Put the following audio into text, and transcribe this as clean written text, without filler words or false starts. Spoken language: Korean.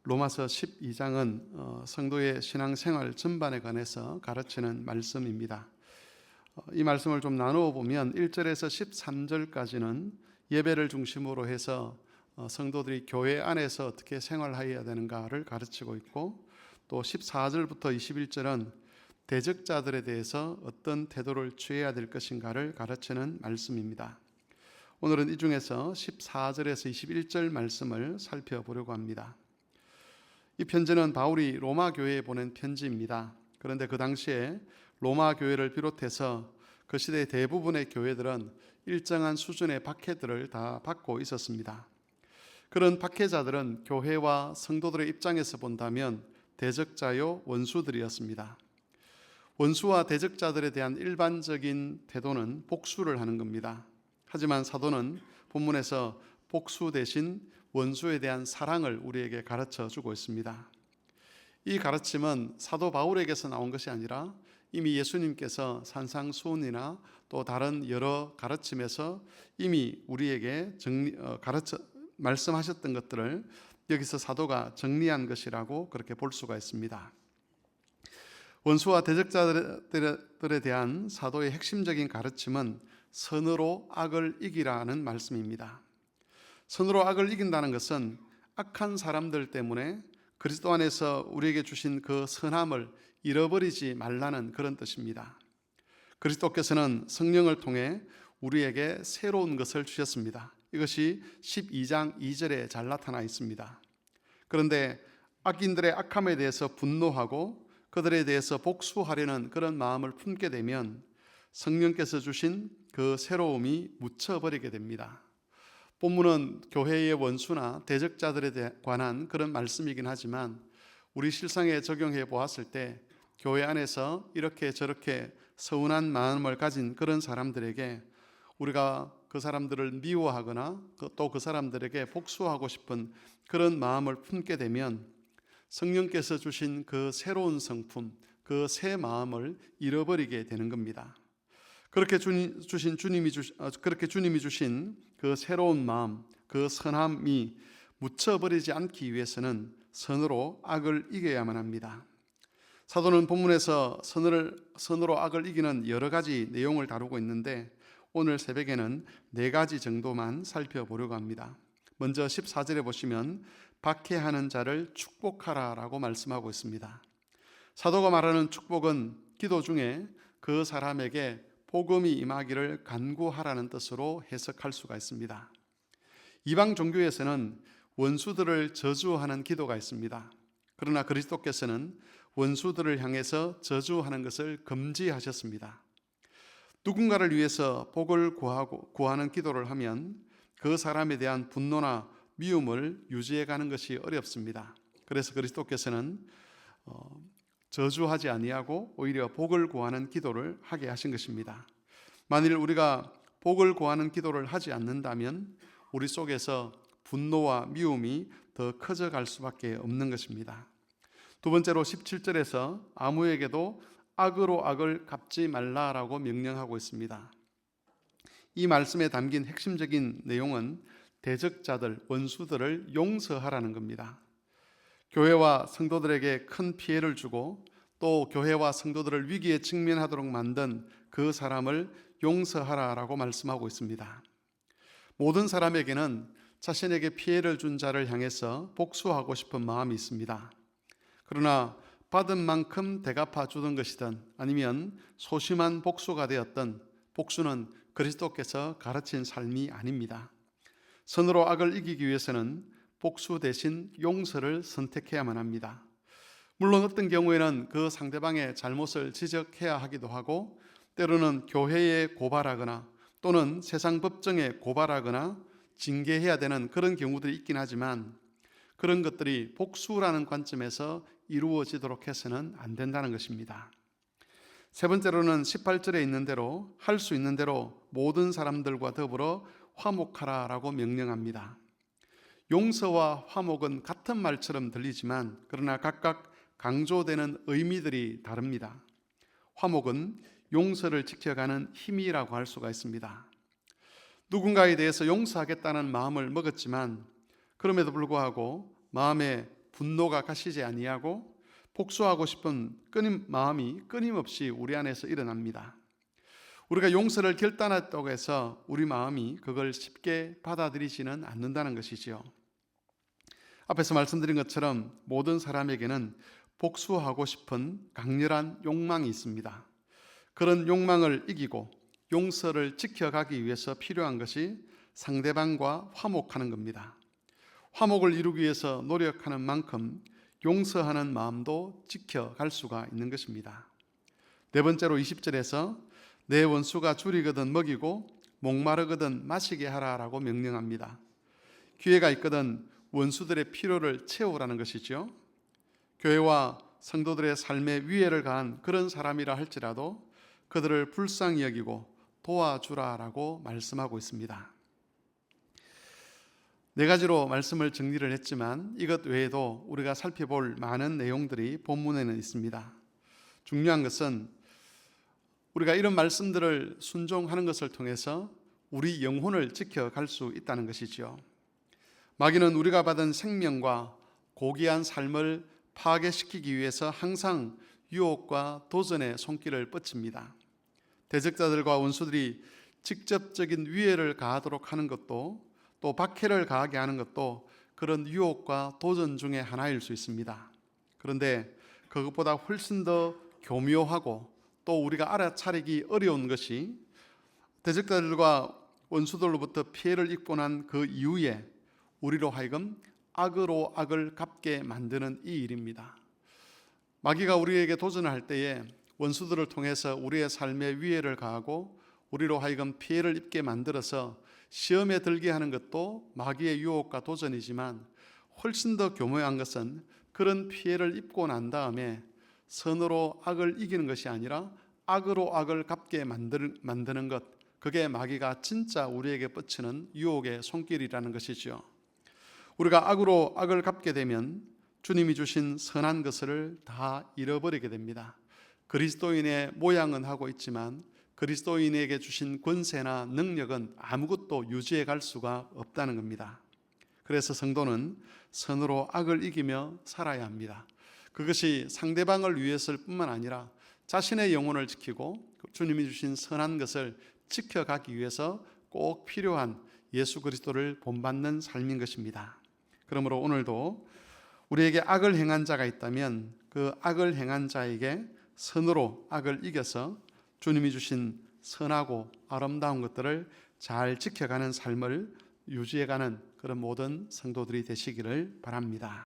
로마서 12장은 성도의 신앙생활 전반에 관해서 가르치는 말씀입니다. 이 말씀을 좀 나누어 보면 1절에서 13절까지는 예배를 중심으로 해서 성도들이 교회 안에서 어떻게 생활해야 되는가를 가르치고 있고, 또 14절부터 21절은 대적자들에 대해서 어떤 태도를 취해야 될 것인가를 가르치는 말씀입니다. 오늘은 이 중에서 14절에서 21절 말씀을 살펴보려고 합니다. 이 편지는 바울이 로마 교회에 보낸 편지입니다. 그런데 그 당시에 로마 교회를 비롯해서 그 시대 대부분의 교회들은 일정한 수준의 박해들을 다 받고 있었습니다. 그런 박해자들은 교회와 성도들의 입장에서 본다면 대적자요 원수들이었습니다. 원수와 대적자들에 대한 일반적인 태도는 복수를 하는 겁니다. 하지만 사도는 본문에서 복수 대신 원수에 대한 사랑을 우리에게 가르쳐 주고 있습니다. 이 가르침은 사도 바울에게서 나온 것이 아니라 이미 예수님께서 산상수훈이나 또 다른 여러 가르침에서 이미 우리에게 말씀하셨던 것들을 여기서 사도가 정리한 것이라고 그렇게 볼 수가 있습니다. 원수와 대적자들에 대한 사도의 핵심적인 가르침은 선으로 악을 이기라는 말씀입니다. 선으로 악을 이긴다는 것은 악한 사람들 때문에 그리스도 안에서 우리에게 주신 그 선함을 잃어버리지 말라는 그런 뜻입니다. 그리스도께서는 성령을 통해 우리에게 새로운 것을 주셨습니다. 이것이 12장 2절에 잘 나타나 있습니다. 그런데 악인들의 악함에 대해서 분노하고 그들에 대해서 복수하려는 그런 마음을 품게 되면 성령께서 주신 그 새로움이 묻혀버리게 됩니다. 본문은 교회의 원수나 대적자들에 관한 그런 말씀이긴 하지만 우리 실상에 적용해 보았을 때 교회 안에서 이렇게 저렇게 서운한 마음을 가진 그런 사람들에게 우리가 그 사람들을 미워하거나 또 그 사람들에게 복수하고 싶은 그런 마음을 품게 되면 성령께서 주신 그 새로운 성품, 그 새 마음을 잃어버리게 되는 겁니다. 그렇게 주님이 주신 그 새로운 마음, 그 선함이 묻혀버리지 않기 위해서는 선으로 악을 이겨야만 합니다. 사도는 본문에서 선으로 악을 이기는 여러 가지 내용을 다루고 있는데 오늘 새벽에는 4가지 정도만 살펴보려고 합니다. 먼저 14절에 보시면 박해하는 자를 축복하라라고 말씀하고 있습니다. 사도가 말하는 축복은 기도 중에 그 사람에게 복음이 임하기를 간구하라는 뜻으로 해석할 수가 있습니다. 이방 종교에서는 원수들을 저주하는 기도가 있습니다. 그러나 그리스도께서는 원수들을 향해서 저주하는 것을 금지하셨습니다. 누군가를 위해서 복을 구하는 기도를 하면 그 사람에 대한 분노나 미움을 유지해가는 것이 어렵습니다. 그래서 그리스도께서는 저주하지 아니하고 오히려 복을 구하는 기도를 하게 하신 것입니다. 만일 우리가 복을 구하는 기도를 하지 않는다면 우리 속에서 분노와 미움이 더 커져갈 수밖에 없는 것입니다. 두 번째로 17절에서 아무에게도 악으로 악을 갚지 말라라고 명령하고 있습니다. 이 말씀에 담긴 핵심적인 내용은 대적자들, 원수들을 용서하라는 겁니다. 교회와 성도들에게 큰 피해를 주고 또 교회와 성도들을 위기에 직면하도록 만든 그 사람을 용서하라라고 말씀하고 있습니다. 모든 사람에게는 자신에게 피해를 준 자를 향해서 복수하고 싶은 마음이 있습니다. 그러나 받은 만큼 대갚아 주던 것이든 아니면 소심한 복수가 되었던 복수는 그리스도께서 가르친 삶이 아닙니다. 선으로 악을 이기기 위해서는 복수 대신 용서를 선택해야만 합니다. 물론 어떤 경우에는 그 상대방의 잘못을 지적해야 하기도 하고 때로는 교회에 고발하거나 또는 세상 법정에 고발하거나 징계해야 되는 그런 경우들이 있긴 하지만 그런 것들이 복수라는 관점에서 이루어지도록 해서는 안 된다는 것입니다. 세 번째로는 18절에 있는 대로 할 수 있는 대로 모든 사람들과 더불어 화목하라라고 명령합니다. 용서와 화목은 같은 말처럼 들리지만 그러나 각각 강조되는 의미들이 다릅니다. 화목은 용서를 지켜가는 힘이라고 할 수가 있습니다. 누군가에 대해서 용서하겠다는 마음을 먹었지만 그럼에도 불구하고 마음에 분노가 가시지 아니하고 복수하고 싶은 마음이 끊임없이 우리 안에서 일어납니다. 우리가 용서를 결단했다고 해서 우리 마음이 그걸 쉽게 받아들이지는 않는다는 것이지요. 앞에서 말씀드린 것처럼 모든 사람에게는 복수하고 싶은 강렬한 욕망이 있습니다. 그런 욕망을 이기고 용서를 지켜가기 위해서 필요한 것이 상대방과 화목하는 겁니다. 화목을 이루기 위해서 노력하는 만큼 용서하는 마음도 지켜갈 수가 있는 것입니다. 네 번째로 20절에서 내 원수가 줄이거든 먹이고 목마르거든 마시게 하라라고 명령합니다. 기회가 있거든 원수들의 필요를 채우라는 것이죠. 교회와 성도들의 삶에 위해를 가한 그런 사람이라 할지라도 그들을 불쌍히 여기고 도와주라라고 말씀하고 있습니다. 네 가지로 말씀을 정리를 했지만 이것 외에도 우리가 살펴볼 많은 내용들이 본문에는 있습니다. 중요한 것은 우리가 이런 말씀들을 순종하는 것을 통해서 우리 영혼을 지켜갈 수 있다는 것이지요. 마귀는 우리가 받은 생명과 고귀한 삶을 파괴시키기 위해서 항상 유혹과 도전의 손길을 뻗칩니다. 대적자들과 원수들이 직접적인 위해를 가하도록 하는 것도 또 박해를 가하게 하는 것도 그런 유혹과 도전 중에 하나일 수 있습니다. 그런데 그것보다 훨씬 더 교묘하고 또 우리가 알아차리기 어려운 것이 대적자들과 원수들로부터 피해를 입고 난 그 이후에 우리로 하여금 악으로 악을 갚게 만드는 이 일입니다. 마귀가 우리에게 도전할 때에 원수들을 통해서 우리의 삶에 위해를 가하고 우리로 하여금 피해를 입게 만들어서 시험에 들게 하는 것도 마귀의 유혹과 도전이지만 훨씬 더 교묘한 것은 그런 피해를 입고 난 다음에 선으로 악을 이기는 것이 아니라 악으로 악을 갚게 만드는 것, 그게 마귀가 진짜 우리에게 뻗치는 유혹의 손길이라는 것이죠. 우리가 악으로 악을 갚게 되면 주님이 주신 선한 것을 다 잃어버리게 됩니다. 그리스도인의 모양은 하고 있지만 그리스도인에게 주신 권세나 능력은 아무것도 유지해 갈 수가 없다는 겁니다. 그래서 성도는 선으로 악을 이기며 살아야 합니다. 그것이 상대방을 위해서일 뿐만 아니라 자신의 영혼을 지키고 주님이 주신 선한 것을 지켜가기 위해서 꼭 필요한 예수 그리스도를 본받는 삶인 것입니다. 그러므로 오늘도 우리에게 악을 행한 자가 있다면 그 악을 행한 자에게 선으로 악을 이겨서 주님이 주신 선하고 아름다운 것들을 잘 지켜가는 삶을 유지해가는 그런 모든 성도들이 되시기를 바랍니다.